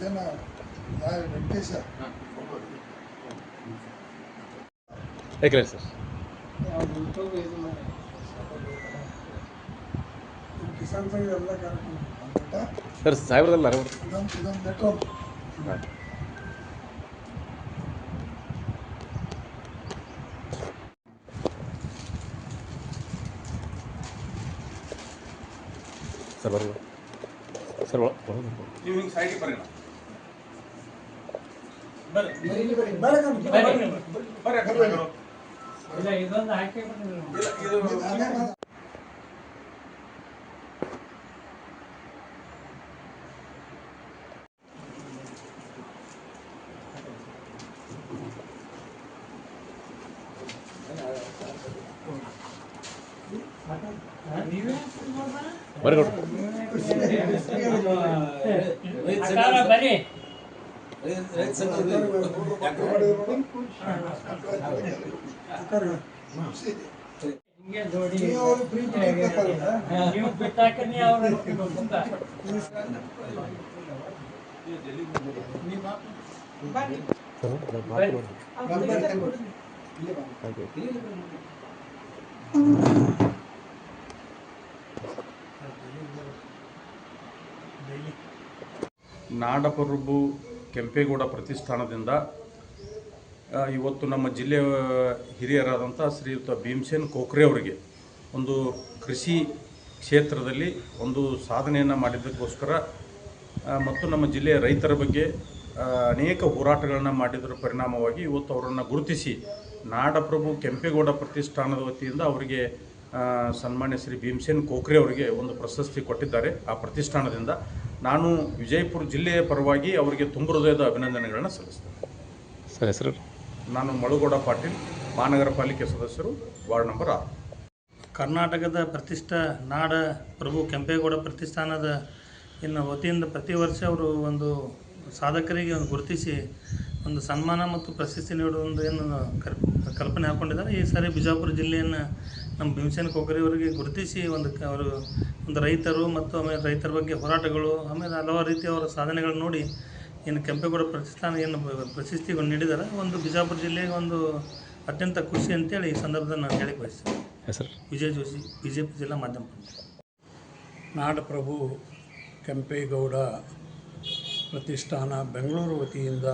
ಜನ ಯಾರು ವೆಂಕಟೇಶ ಹೇಗೆ ಸರ್ ಕಿಸಾನ್ ಸಂಘ ಎಲ್ಲ ಕಾರ್ಯಕ್ರಮ ಸರ್ ಸಾಹೇಬ್ರದಲ್ಲ ಇದೊಂದು ನೆಟ್ವರ್ಕ್ ಸರ್ ಬರೋದು ಸರ್ ನೀವು ಹಿಂಗೆ ಸೈಡಿಗೆ ಬರ್ರಿ ಇದೊಂದು ಹಾಕಿ ಬರೀ ನೀವು ಬಿಟ್ಟಾಕಿ ಅವ್ರ ನಾಡಪ್ರಭು ಕೆಂಪೇಗೌಡ ಪ್ರತಿಷ್ಠಾನದಿಂದ ಇವತ್ತು ನಮ್ಮ ಜಿಲ್ಲೆಯ ಹಿರಿಯರಾದಂಥ ಶ್ರೀಯುತ ಭೀಮಸೇನ್ ಕೋಕ್ರೆ ಅವರಿಗೆ ಒಂದು ಕೃಷಿ ಕ್ಷೇತ್ರದಲ್ಲಿ ಒಂದು ಸಾಧನೆಯನ್ನು ಮಾಡಿದ್ದಕ್ಕೋಸ್ಕರ ಮತ್ತು ನಮ್ಮ ಜಿಲ್ಲೆಯ ರೈತರ ಬಗ್ಗೆ ಅನೇಕ ಹೋರಾಟಗಳನ್ನು ಮಾಡಿದ್ದರ ಪರಿಣಾಮವಾಗಿ ಇವತ್ತು ಅವರನ್ನು ಗುರುತಿಸಿ ನಾಡಪ್ರಭು ಕೆಂಪೇಗೌಡ ಪ್ರತಿಷ್ಠಾನದ ವತಿಯಿಂದ ಅವರಿಗೆ ಸನ್ಮಾನ್ಯ ಶ್ರೀ ಭೀಮಸೇನ್ ಕೋಕ್ರೆ ಅವರಿಗೆ ಒಂದು ಪ್ರಶಸ್ತಿ ಕೊಟ್ಟಿದ್ದಾರೆ. ಆ ಪ್ರತಿಷ್ಠಾನದಿಂದ ನಾನು ವಿಜಯಪುರ ಜಿಲ್ಲೆಯ ಪರವಾಗಿ ಅವರಿಗೆ ತುಂಬ ಹೃದಯದ ಅಭಿನಂದನೆಗಳನ್ನು ಸಲ್ಲಿಸ್ತೇನೆ. ಸರ್ ಹೆಸರು? ನಾನು ಮಳುಗೌಡ ಪಾಟೀಲ್, ಮಹಾನಗರ ಪಾಲಿಕೆ ಸದಸ್ಯರು, ವಾರ್ಡ್ ನಂಬರ್ 6. ಕರ್ನಾಟಕದ ಪ್ರತಿಷ್ಠಾ ನಾಡ ಪ್ರಭು ಕೆಂಪೇಗೌಡ ಪ್ರತಿಷ್ಠಾನದ ವತಿಯಿಂದ ಪ್ರತಿ ವರ್ಷ ಅವರು ಒಂದು ಸಾಧಕರಿಗೆ ಒಂದು ಗುರುತಿಸಿ ಒಂದು ಸನ್ಮಾನ ಮತ್ತು ಪ್ರಶಸ್ತಿ ನೀಡುವ ಒಂದು ಕಲ್ಪನೆ ಹಾಕ್ಕೊಂಡಿದ್ದಾರೆ. ಈ ಸಾರಿ ಬಿಜಾಪುರ ಜಿಲ್ಲೆಯನ್ನು ನಮ್ಮ ಭೀಮಸೇನ್ ಕೋಕ್ರೆ ಅವರಿಗೆ ಗುರುತಿಸಿ ಅವರು ಒಂದು ರೈತರು ಮತ್ತು ಆಮೇಲೆ ರೈತರ ಬಗ್ಗೆ ಹೋರಾಟಗಳು ಆಮೇಲೆ ಹಲವಾರು ರೀತಿಯ ಅವರ ಸಾಧನೆಗಳನ್ನು ನೋಡಿ ಕೆಂಪೇಗೌಡ ಪ್ರತಿಷ್ಠಾನ ಪ್ರಶಸ್ತಿಗಳು ನೀಡಿದ್ದಾರೆ. ಒಂದು ಬಿಜಾಪುರ ಜಿಲ್ಲೆಗೆ ಒಂದು ಅತ್ಯಂತ ಖುಷಿ ಅಂತೇಳಿ ಈ ಸಂದರ್ಭದಲ್ಲಿ ನಾನು ಹೇಳಿ ಬಯಸ್ತೇನೆ. ಹೆಸರು? ವಿಜಯ್ ಜೋಶಿ, BJP ಜಿಲ್ಲಾ ಮಾಧ್ಯಮ. ನಾಡಪ್ರಭು ಕೆಂಪೇಗೌಡ ಪ್ರತಿಷ್ಠಾನ ಬೆಂಗಳೂರು ವತಿಯಿಂದ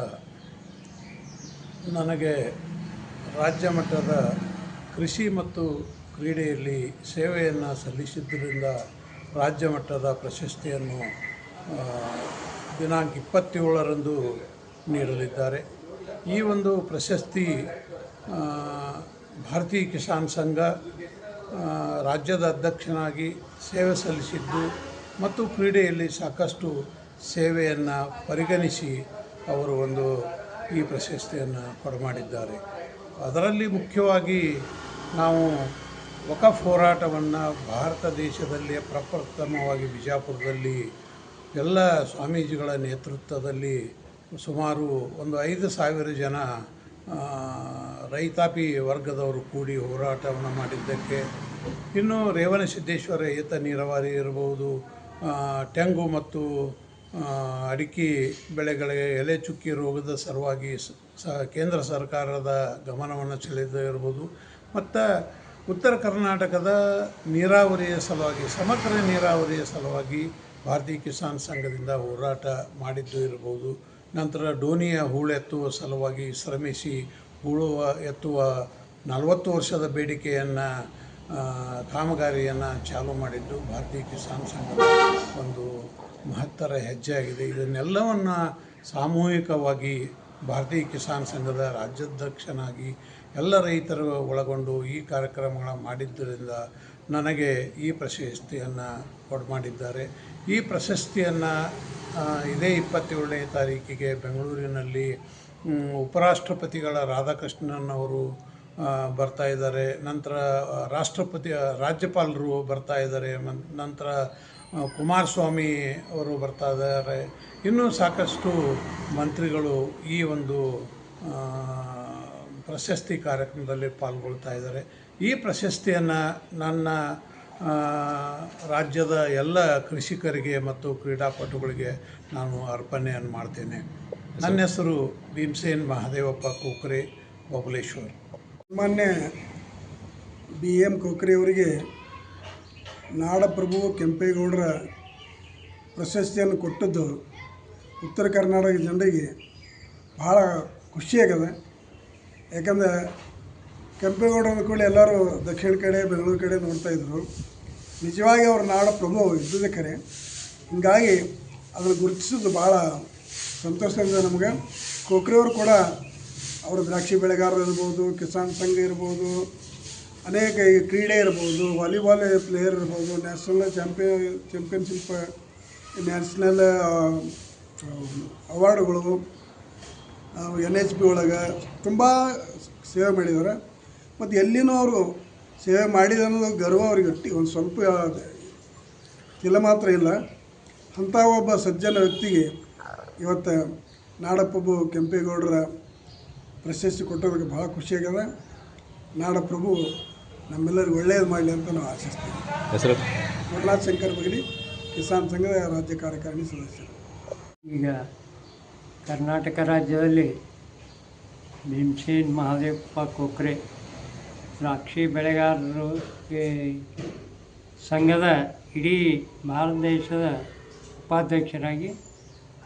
ನನಗೆ ರಾಜ್ಯ ಮಟ್ಟದ ಕೃಷಿ ಮತ್ತು ಕ್ರೀಡೆಯಲ್ಲಿ ಸೇವೆಯನ್ನು ಸಲ್ಲಿಸಿದ್ದರಿಂದ ರಾಜ್ಯ ಮಟ್ಟದ ಪ್ರಶಸ್ತಿಯನ್ನು ದಿನಾಂಕ 27ರಂದು ನೀಡಲಿದ್ದಾರೆ. ಈ ಒಂದು ಪ್ರಶಸ್ತಿ ಭಾರತೀಯ ಕಿಸಾನ್ ಸಂಘ ರಾಜ್ಯದ ಅಧ್ಯಕ್ಷನಾಗಿ ಸೇವೆ ಸಲ್ಲಿಸಿದ್ದು ಮತ್ತು ಕ್ರೀಡೆಯಲ್ಲಿ ಸಾಕಷ್ಟು ಸೇವೆಯನ್ನು ಪರಿಗಣಿಸಿ ಅವರು ಈ ಪ್ರಶಸ್ತಿಯನ್ನು ಕೊಡಮಾಡಿದ್ದಾರೆ. ಅದರಲ್ಲಿ ಮುಖ್ಯವಾಗಿ ನಾವು ವಕಫ್ ಹೋರಾಟವನ್ನು ಭಾರತ ದೇಶದಲ್ಲಿ ಪ್ರಪ್ರಥಮವಾಗಿ ಬಿಜಾಪುರದಲ್ಲಿ ಎಲ್ಲ ಸ್ವಾಮೀಜಿಗಳ ನೇತೃತ್ವದಲ್ಲಿ ಸುಮಾರು 5,000 ಜನ ರೈತಾಪಿ ವರ್ಗದವರು ಕೂಡಿ ಹೋರಾಟವನ್ನು ಮಾಡಿದ್ದಕ್ಕೆ, ಇನ್ನು ರೇವಣಸಿದ್ದೇಶ್ವರ ಏತ ನೀರಾವರಿ ಇರಬಹುದು, ತೆಂಗು ಮತ್ತು ಅಡಿಕೆ ಬೆಳೆಗಳಿಗೆ ಎಲೆ ಚುಕ್ಕಿ ರೋಗದ ಸಲುವಾಗಿ ಕೇಂದ್ರ ಸರ್ಕಾರದ ಗಮನವನ್ನು ಸೆಳೆದಿರಬಹುದು, ಮತ್ತು ಉತ್ತರ ಕರ್ನಾಟಕದ ನೀರಾವರಿಯ ಸಲುವಾಗಿ ಸಮಗ್ರ ನೀರಾವರಿಯ ಸಲುವಾಗಿ ಭಾರತೀಯ ಕಿಸಾನ್ ಸಂಘದಿಂದ ಹೋರಾಟ ಮಾಡಿದ್ದು ಇರಬಹುದು. ನಂತರ ಡೋನಿಯ ಹೂಳೆತ್ತುವ ಸಲುವಾಗಿ ಶ್ರಮಿಸಿ ಎತ್ತುವ 40 ವರ್ಷದ ಬೇಡಿಕೆಯನ್ನು ಕಾಮಗಾರಿಯನ್ನು ಚಾಲೂ ಮಾಡಿದ್ದು ಭಾರತೀಯ ಕಿಸಾನ್ ಸಂಘದ ಒಂದು ಮಹತ್ತರ ಹೆಜ್ಜೆಯಾಗಿದೆ. ಇದನ್ನೆಲ್ಲವನ್ನು ಸಾಮೂಹಿಕವಾಗಿ ಭಾರತೀಯ ಕಿಸಾನ್ ಸಂಘದ ರಾಜ್ಯಾಧ್ಯಕ್ಷನಾಗಿ ಎಲ್ಲ ರೈತರು ಒಳಗೊಂಡು ಈ ಕಾರ್ಯಕ್ರಮಗಳ ಮಾಡಿದ್ದರಿಂದ ನನಗೆ ಈ ಪ್ರಶಸ್ತಿಯನ್ನು ಕೊಡಮಾಡಿದ್ದಾರೆ. ಈ ಪ್ರಶಸ್ತಿಯನ್ನು ಇದೇ 27ನೇ ತಾರೀಕಿಗೆ ಬೆಂಗಳೂರಿನಲ್ಲಿ ಉಪರಾಷ್ಟ್ರಪತಿಗಳ ರಾಧಾಕೃಷ್ಣನ್ ಅವರು ಬರ್ತಾಯಿದ್ದಾರೆ, ನಂತರ ರಾಜ್ಯಪಾಲರು ಬರ್ತಾಯಿದ್ದಾರೆ, ನಂತರ ಕುಮಾರಸ್ವಾಮಿ ಅವರು ಬರ್ತಾ ಇದ್ದಾರೆ, ಇನ್ನೂ ಸಾಕಷ್ಟು ಮಂತ್ರಿಗಳು ಈ ಒಂದು ಪ್ರಶಸ್ತಿ ಕಾರ್ಯಕ್ರಮದಲ್ಲಿ ಪಾಲ್ಗೊಳ್ತಾ ಇದ್ದಾರೆ. ಈ ಪ್ರಶಸ್ತಿಯನ್ನು ನನ್ನ ರಾಜ್ಯದ ಎಲ್ಲ ಕೃಷಿಕರಿಗೆ ಮತ್ತು ಕ್ರೀಡಾಪಟುಗಳಿಗೆ ನಾನು ಅರ್ಪಣೆಯನ್ನು ಮಾಡ್ತೇನೆ. ನನ್ನ ಹೆಸರು ಭೀಮಸೇನ್ ಮಹಾದೇವಪ್ಪ ಕೋಕ್ರೆ, ಬಬಲೇಶ್ವರ್. ಮಾನ್ಯ BM ಕೋಕ್ರೆ ಅವರಿಗೆ ನಾಡಪ್ರಭು ಕೆಂಪೇಗೌಡರ ಪ್ರಶಸ್ತಿಯನ್ನು ಕೊಟ್ಟದ್ದು ಉತ್ತರ ಕರ್ನಾಟಕ ಜನರಿಗೆ ಭಾಳ ಖುಷಿಯಾಗದೆ. ಯಾಕಂದರೆ ಕೆಂಪೇಗೌಡರ ಕೂಡ ಎಲ್ಲರೂ ದಕ್ಷಿಣ ಕಡೆ ಬೆಂಗಳೂರು ಕಡೆ ನೋಡ್ತಾಯಿದ್ರು. ನಿಜವಾಗಿ ಅವ್ರ ನಾಡಪ್ರಭು ಇದ್ದುದೇ ಕರೆ. ಹೀಗಾಗಿ ಅದನ್ನು ಗುರುತಿಸೋದು ಭಾಳ ಸಂತೋಷದಿಂದ ನಮಗೆ. ಕೋಕ್ರೆಯವರು ಕೂಡ ಅವರು ದ್ರಾಕ್ಷಿ ಬೆಳೆಗಾರರು ಇರ್ಬೋದು, ಕಿಸಾನ್ ಸಂಘ ಇರ್ಬೋದು, ಅನೇಕ ಈ ಕ್ರೀಡೆ ಇರ್ಬೋದು, ವಾಲಿಬಾಲ್ ಪ್ಲೇಯರ್ ಇರ್ಬೋದು, ನ್ಯಾಷನಲ್ ಚಾಂಪಿಯನ್ಶಿಪ್, ನ್ಯಾಷನಲ್ ಅವಾರ್ಡುಗಳು, NHP ಒಳಗೆ ತುಂಬ ಸೇವೆ ಮಾಡಿದ್ದಾರೆ. ಮತ್ತು ಎಲ್ಲಿನೂ ಅವರು ಸೇವೆ ಮಾಡಿದ ಅನ್ನೋದು ಗರ್ವ ಅವ್ರಿಗೆ ಒಂದು ಸ್ವಲ್ಪ ಇಲ್ಲ ಮಾತ್ರ ಇಲ್ಲ. ಅಂಥ ಒಬ್ಬ ಸಜ್ಜನ ವ್ಯಕ್ತಿಗೆ ಇವತ್ತು ನಾಡಪ್ರಭು ಕೆಂಪೇಗೌಡರ ಪ್ರಶಸ್ತಿ ಕೊಟ್ಟೋದಕ್ಕೆ ಭಾಳ ಖುಷಿಯಾಗಿದೆ. ನಾಡಪ್ರಭು ನಮ್ಮೆಲ್ಲರಿಗೂ ಒಳ್ಳೆಯದು ಮಾಡಲಿ ಅಂತ ನಾವು ಆಶಿಸ್ತೀವಿ. ಹೆಸರು ಗುರುನಾಥ್ ಶಂಕರ್ ಬಗಲಿ, ಕಿಸಾನ್ ಸಂಘದ ರಾಜ್ಯ ಕಾರ್ಯಕಾರಿಣಿ ಸದಸ್ಯರು. ಈಗ ಕರ್ನಾಟಕ ರಾಜ್ಯದಲ್ಲಿ ಭೀಮಸೇನ್ ಮಹಾದೇವಪ್ಪ ಕೋಕ್ರೆ ದ್ರಾಕ್ಷಿ ಬೆಳೆಗಾರರು ಸಂಘದ ಇಡೀ ಭಾರತ ದೇಶದ ಉಪಾಧ್ಯಕ್ಷರಾಗಿ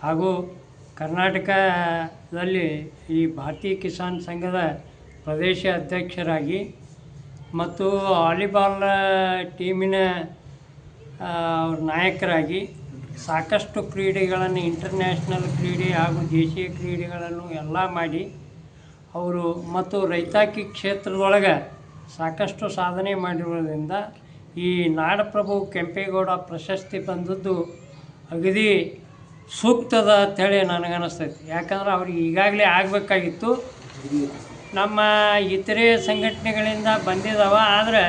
ಹಾಗೂ ಕರ್ನಾಟಕದಲ್ಲಿ ಈ ಭಾರತೀಯ ಕಿಸಾನ್ ಸಂಘದ ಪ್ರದೇಶ ಅಧ್ಯಕ್ಷರಾಗಿ ಮತ್ತು ವಾಲಿಬಾಲ್ ಟೀಮಿನ ನಾಯಕರಾಗಿ ಸಾಕಷ್ಟು ಕ್ರೀಡೆಗಳನ್ನು, ಇಂಟರ್ನ್ಯಾಷನಲ್ ಕ್ರೀಡೆ ಹಾಗೂ ದೇಶೀಯ ಕ್ರೀಡೆಗಳನ್ನು ಎಲ್ಲ ಮಾಡಿ ಅವರು ಮತ್ತು ರೈತಾಕಿ ಕ್ಷೇತ್ರದೊಳಗೆ ಸಾಕಷ್ಟು ಸಾಧನೆ ಮಾಡಿರೋದ್ರಿಂದ ಈ ನಾಡಪ್ರಭು ಕೆಂಪೇಗೌಡ ಪ್ರಶಸ್ತಿ ಬಂದದ್ದು ಅಗದಿ ಸೂಕ್ತದ ಅಂತೇಳಿ ನನಗನ್ನಿಸ್ತೈತಿ. ಯಾಕಂದ್ರೆ ಅವ್ರಿಗೆ ಈಗಾಗಲೇ ಆಗಬೇಕಾಗಿತ್ತು. ನಮ್ಮ ಇತರೆ ಸಂಘಟನೆಗಳಿಂದ ಬಂದಿದ್ದಾವೆ, ಆದರೆ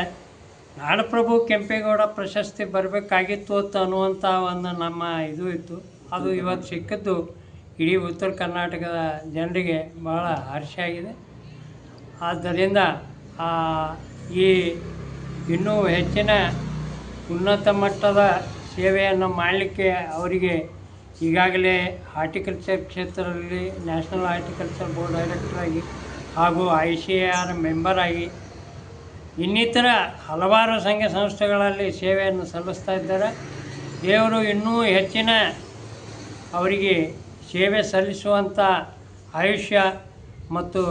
ನಾಡಪ್ರಭು ಕೆಂಪೇಗೌಡ ಪ್ರಶಸ್ತಿ ಬರಬೇಕಾಗಿತ್ತು ಅಂತ ಅನ್ನುವಂಥ ಒಂದು ನಮ್ಮ ಇದು ಇತ್ತು. ಅದು ಇವತ್ತು ಸಿಕ್ಕಿದ್ದು ಇಡೀ ಉತ್ತರ ಕರ್ನಾಟಕದ ಜನರಿಗೆ ಭಾಳ ಹರ್ಷ ಆಗಿದೆ. ಆದ್ದರಿಂದ ಈ ಇನ್ನೂ ಹೆಚ್ಚಿನ ಉನ್ನತ ಮಟ್ಟದ ಸೇವೆಯನ್ನು ಮಾಡಲಿಕ್ಕೆ ಅವರಿಗೆ ಈಗಾಗಲೇ ಹಾರ್ಟಿಕಲ್ಚರ್ ಕ್ಷೇತ್ರದಲ್ಲಿ ನ್ಯಾಷನಲ್ ಹಾರ್ಟಿಕಲ್ಚರ್ ಬೋರ್ಡ್ ಡೈರೆಕ್ಟರಾಗಿ ಹಾಗೂ ICAR ಮೆಂಬರ್ ಆಗಿ ಇನ್ನಿತರ ಹಲವಾರು ಸಂಘ ಸಂಸ್ಥೆಗಳಲ್ಲಿ ಸೇವೆಯನ್ನು ಸಲ್ಲಿಸ್ತಾ ಇದ್ದಾರೆ. ದೇವರು ಇನ್ನೂ ಹೆಚ್ಚಿನ ಅವರಿಗೆ ಸೇವೆ ಸಲ್ಲಿಸುವಂಥ ಆಯುಷ್ಯ ಮತ್ತು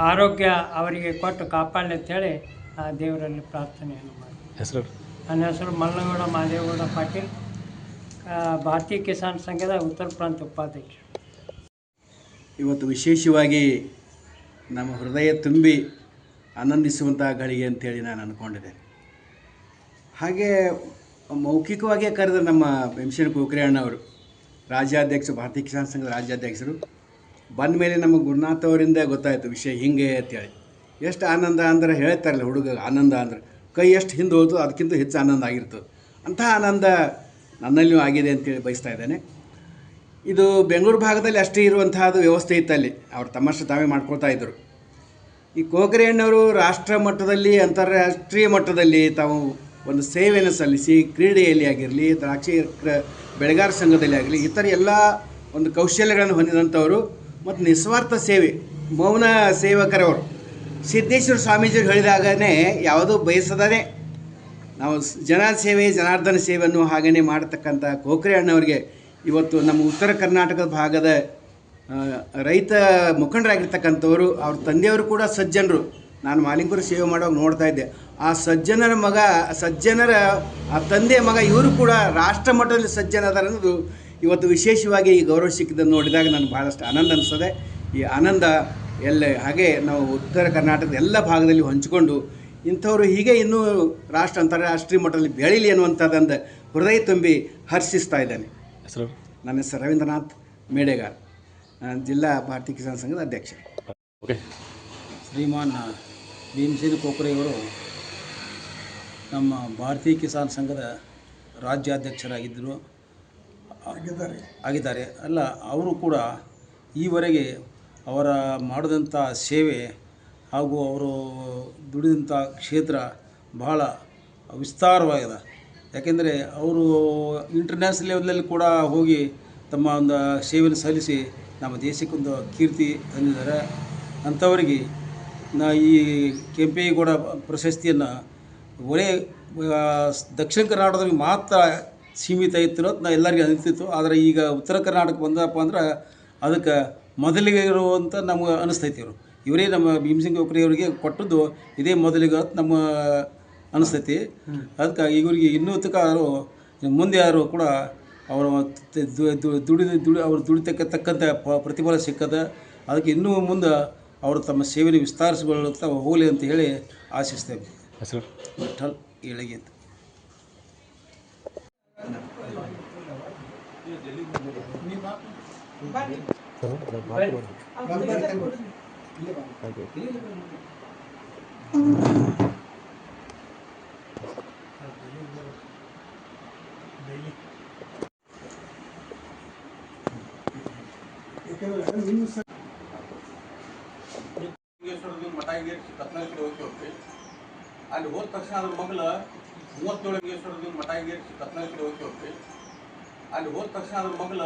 ಆರೋಗ್ಯ ಅವರಿಗೆ ಕೊಟ್ಟು ಕಾಪಾಡಲಿ ಅಂತೇಳಿ ಆ ದೇವರಲ್ಲಿ ಪ್ರಾರ್ಥನೆಯನ್ನು ಮಾಡಿ. ಹೆಸರು ನನ್ನ ಹೆಸರು ಮಲ್ಲಗೌಡ ಮಹದೇವಗೌಡ ಪಾಟೀಲ್, ಭಾರತೀಯ ಕಿಸಾನ್ ಸಂಘದ ಉತ್ತರ ಪ್ರಾಂತ ಉಪಾಧ್ಯಕ್ಷ. ಇವತ್ತು ವಿಶೇಷವಾಗಿ ನಮ್ಮ ಹೃದಯ ತುಂಬಿ ಆನಂದಿಸುವಂಥ ಗಳಿಗೆ ಅಂತೇಳಿ ನಾನು ಅಂದ್ಕೊಂಡಿದ್ದೆ. ಹಾಗೆ ಮೌಖಿಕವಾಗಿ ಕರೆದ ನಮ್ಮ ಭೀಮಸೇನ್ ಕೋಕ್ರೆ ಅಣ್ಣವರು ರಾಜ್ಯಾಧ್ಯಕ್ಷರು, ಭಾರತೀಯ ಕಿಸಾನ್ ಸಂಘದ ರಾಜ್ಯಾಧ್ಯಕ್ಷರು ಬಂದ ಮೇಲೆ ನಮ್ಮ ಗುರುನಾಥ್ ಅವರಿಂದ ಗೊತ್ತಾಯಿತು ವಿಷಯ ಹಿಂಗೆ ಅಂತೇಳಿ. ಎಷ್ಟು ಆನಂದ ಅಂದ್ರೆ ಹೇಳ್ತಾರಲ್ಲ ಹುಡುಗ, ಆನಂದ ಅಂದ್ರೆ ಕೈ ಎಷ್ಟು ಹಿಂದೆ ಹೋಯ್ತು ಅದಕ್ಕಿಂತ ಹೆಚ್ಚು ಆನಂದ ಆಗಿರ್ತದೆ. ಅಂಥ ಆನಂದ ನನ್ನಲ್ಲಿಯೂ ಆಗಿದೆ ಅಂತೇಳಿ ಬಯಸ್ತಾ ಇದ್ದೇನೆ. ಇದು ಬೆಂಗಳೂರು ಭಾಗದಲ್ಲಿ ಅಷ್ಟೇ ಇರುವಂತಹದ್ದು ವ್ಯವಸ್ಥೆ ಇತ್ತಲ್ಲಿ, ಅವ್ರು ತಮ್ಮಷ್ಟು ತಾವೇ ಮಾಡ್ಕೊಳ್ತಾ ಇದ್ದರು. ಈ ಕೋಕ್ರೆ ಅಣ್ಣವರು ರಾಷ್ಟ್ರ ಮಟ್ಟದಲ್ಲಿ, ಅಂತಾರಾಷ್ಟ್ರೀಯ ಮಟ್ಟದಲ್ಲಿ ತಾವು ಒಂದು ಸೇವೆಯನ್ನು ಸಲ್ಲಿಸಿ ಕ್ರೀಡೆಯಲ್ಲಿ ಆಗಿರಲಿ, ದ್ರಾಕ್ಷಿ ಬೆಳೆಗಾರ ಸಂಘದಲ್ಲಿ ಆಗಲಿ, ಇತರ ಎಲ್ಲ ಒಂದು ಕೌಶಲ್ಯಗಳನ್ನು ಹೊಂದಿದಂಥವರು ಮತ್ತು ನಿಸ್ವಾರ್ಥ ಸೇವೆ, ಮೌನ ಸೇವಕರವರು. ಸಿದ್ದೇಶ್ವರ ಸ್ವಾಮೀಜಿಯವರು ಹೇಳಿದಾಗನೇ ಯಾವುದೂ ಬಯಸದೇ ನಾವು ಸೇವೆ, ಜನಾರ್ದನ ಸೇವೆಯನ್ನು ಹಾಗೆಯೇ ಮಾಡತಕ್ಕಂಥ ಕೋಕ್ರೆ ಅಣ್ಣವರಿಗೆ ಇವತ್ತು ನಮ್ಮ ಉತ್ತರ ಕರ್ನಾಟಕದ ಭಾಗದ ರೈತ ಮುಖಂಡರಾಗಿರ್ತಕ್ಕಂಥವರು, ಅವ್ರ ತಂದೆಯವರು ಕೂಡ ಸಜ್ಜನರು. ನಾನು ಮಾಲಿಂಗರು ಸೇವೆ ಮಾಡುವಾಗ ನೋಡ್ತಾ ಇದ್ದೆ. ಆ ಸಜ್ಜನರ ಆ ತಂದೆಯ ಮಗ ಇವರು ಕೂಡ ರಾಷ್ಟ್ರ ಮಟ್ಟದಲ್ಲಿ ಸಜ್ಜನ ಅದಾರ ಅನ್ನೋದು ಇವತ್ತು ವಿಶೇಷವಾಗಿ ಈ ಗೌರವ ಸಿಕ್ಕಿದ್ದನ್ನು ನೋಡಿದಾಗ ನನಗೆ ಭಾಳಷ್ಟು ಆನಂದ ಅನಿಸ್ತದೆ. ಈ ಆನಂದ ಹಾಗೆ ನಾವು ಉತ್ತರ ಕರ್ನಾಟಕದ ಎಲ್ಲ ಭಾಗದಲ್ಲಿ ಹಂಚಿಕೊಂಡು ಇಂಥವರು ಹೀಗೆ ಇನ್ನೂ ಅಂತಾರಾಷ್ಟ್ರೀಯ ಮಟ್ಟದಲ್ಲಿ ಬೆಳೀಲಿ ಅನ್ನುವಂಥದ್ದೊಂದು ಹೃದಯ ತುಂಬಿ ಹರ್ಷಿಸ್ತಾ ಇದ್ದಾನೆ. ಹೆಸರು ನನ್ನ ಹೆಸರು ರವೀಂದ್ರನಾಥ್ ಮೇಡೆಗಾರ್, ಜಿಲ್ಲಾ ಭಾರತೀಯ ಕಿಸಾನ್ ಸಂಘದ ಅಧ್ಯಕ್ಷ. ಓಕೆ. ಶ್ರೀಮಾನ್ ಭೀಮಸೇನ್ ಕೋಕ್ರೆಯವರು ನಮ್ಮ ಭಾರತೀಯ ಕಿಸಾನ್ ಸಂಘದ ರಾಜ್ಯಾಧ್ಯಕ್ಷರಾಗಿದ್ದರು ಆಗಿದ್ದಾರೆ. ಅಲ್ಲ, ಅವರು ಕೂಡ ಈವರೆಗೆ ಅವರ ಮಾಡಿದಂಥ ಸೇವೆ ಹಾಗೂ ಅವರು ದುಡಿದಂಥ ಕ್ಷೇತ್ರ ಬಹಳ ವಿಸ್ತಾರವಾಗಿದೆ. ಯಾಕೆಂದರೆ ಅವರು ಇಂಟರ್ನ್ಯಾಷನಲ್ ಲೆವೆಲಲ್ಲಿ ಕೂಡ ಹೋಗಿ ತಮ್ಮ ಒಂದು ಸೇವೆಯನ್ನು ಸಲ್ಲಿಸಿ ನಮ್ಮ ದೇಶಕ್ಕೊಂದು ಕೀರ್ತಿ ತಂದಿದ್ದಾರೆ. ಅಂಥವರಿಗೆ ಈ ಕೆಂಪೇಗೌಡ ಪ್ರಶಸ್ತಿಯನ್ನು ಒಳ್ಳೆ ದಕ್ಷಿಣ ಕರ್ನಾಟಕದಲ್ಲಿ ಮಾತ್ರ ಸೀಮಿತ ಇತ್ತು ಅನ್ನೋದು ಎಲ್ಲರಿಗೂ ಅನಿಸ್ತಿತ್ತು. ಆದರೆ ಈಗ ಉತ್ತರ ಕರ್ನಾಟಕ ಬಂದಪ್ಪ ಅಂದ್ರೆ ಅದಕ್ಕೆ ಮೊದಲಿಗೆ ಇರುವಂಥ ನಮ್ಗೆ ಅನಿಸ್ತೈತಿ. ಇವರೇ ನಮ್ಮ ಭೀಮಸೇನ್ ಕೋಕ್ರೆ ಅವರಿಗೆ ಕೊಟ್ಟದ್ದು ಇದೇ ಮೊದಲಿಗೆ ನಮ್ಮ ಅನಿಸ್ತೈತಿ. ಅದಕ್ಕೆ ಇವರಿಗೆ ಇನ್ನೂ ತನಕ ಮುಂದೆ ಯಾರು ಕೂಡ ಅವರ ಅವ್ರು ದುಡಿತಕ್ಕಂಥ ಪ್ರತಿಫಲ ಸಿಕ್ಕದ. ಅದಕ್ಕೆ ಇನ್ನೂ ಮುಂದೆ ಅವರು ತಮ್ಮ ಸೇವೆಯನ್ನು ವಿಸ್ತರಿಸಿಕೊಳ್ಳುತ್ತಾ ಹೋಗಲಿ ಅಂತ ಹೇಳಿ ಆಶಿಸ್ತೇವೆ. ಹೆಸರು ವಿಠಲ್ ಏಳಗಿ ಅಂತ. ಮಠ ಏರಿಸಿ ಕತ್ನಾಳ ಕಡೆ ಹೋಗ್ತೀವಿ. ಅಲ್ಲಿ ಹೋದ ತಕ್ಷಣ ಅದ್ರ ಮಗ್ಲ 37 ಮಠ ಏರಿಸಿ ಕತ್ನಾಳ ಕಡೆ ಹೋಗ್ತೀವಿ. ಅಲ್ಲಿ ಹೋದ ತಕ್ಷಣ ಅದ್ರ ಮಗ್ಲ